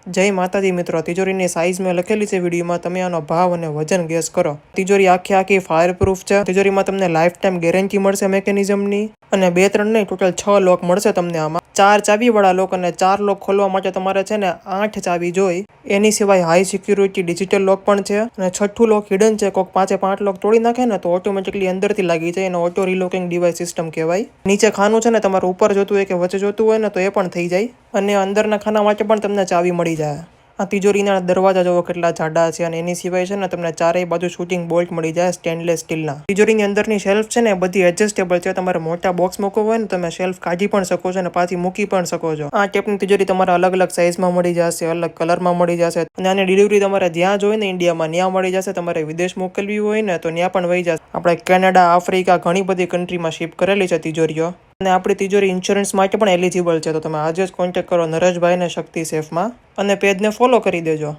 જય માતાજી મિત્રો, તિજોરીની સાઇઝ મેં લખેલી છે વિડીયોમાં, તમે આનો ભાવ અને વજન ગેસ કરો। તિજોરી આખી ફાયર પ્રૂફ છે। તિજોરીમાં તમને લાઈફ ટાઈમ ગેરંટી મળશે મેકેનિઝમની, અને 2-3 નહીં ટોટલ 6 લોક મળશે તમને આમાં। 4 ચાવી વાળા લોક, અને 4 લોક ખોલવા માટે તમારે છે ને 8 ચાવી જોઈ। એની સિવાય હાઈ સિક્યુરિટી ડિજિટલ લોક પણ છે, અને છઠ્ઠું લોક હિડન છે। કોક 5 લોક તોડી નાખે ને તો ઓટોમેટિકલી અંદરથી લાગી જાય, અને ઓટો રિલોકિંગ ડિવાઇસ સિસ્ટમ કહેવાય। નીચે ખાનું છે ને, તમારે ઉપર જોતું હોય કે વચ્ચે જોતું હોય ને તો એ પણ થઈ જાય, અને અંદરના ખાના માટે પણ તમને ચાવી મળી જાય। આ તિજોરીના દરવાજા જોવો કેટલા જાડા છે, અને એની સિવાય છે ને તમને ચારેય બાજુ શૂટિંગ બોલ્ટ મળી જાય સ્ટેનલેસ સ્ટીલના। તિજોરીની અંદરની શેલ્ફ છે ને બધી એડજસ્ટેબલ છે, તમારે મોટા બોક્સ મૂકવો હોય ને તમે શેલ્ફ કાઢી પણ શકો છો અને પાછી મૂકી પણ શકો છો। આ ટાઈપની તિજોરી તમારે અલગ અલગ સાઇઝમાં મળી જશે, અલગ કલરમાં મળી જશે, અને આની ડિલિવરી તમારે જ્યાં જોઈએ ને ઇન્ડિયામાં ત્યાં મળી જશે। તમારે વિદેશ મોકલવી હોય ને તો ત્યાં પણ વહી જશે। આપણે કેનેડા, આફ્રિકા ઘણી બધી કન્ટ્રીમાં શિપ કરેલી છે તિજોરીઓ, અને આપણી તિજોરી ઇન્સ્યોરન્સ માટે પણ એલિજિબલ છે। તો તમે આજે જ કોન્ટેક્ટ કરો નરેશભાઈને શક્તિ સેફમાં, અને પેજને ફોલો કરી દેજો।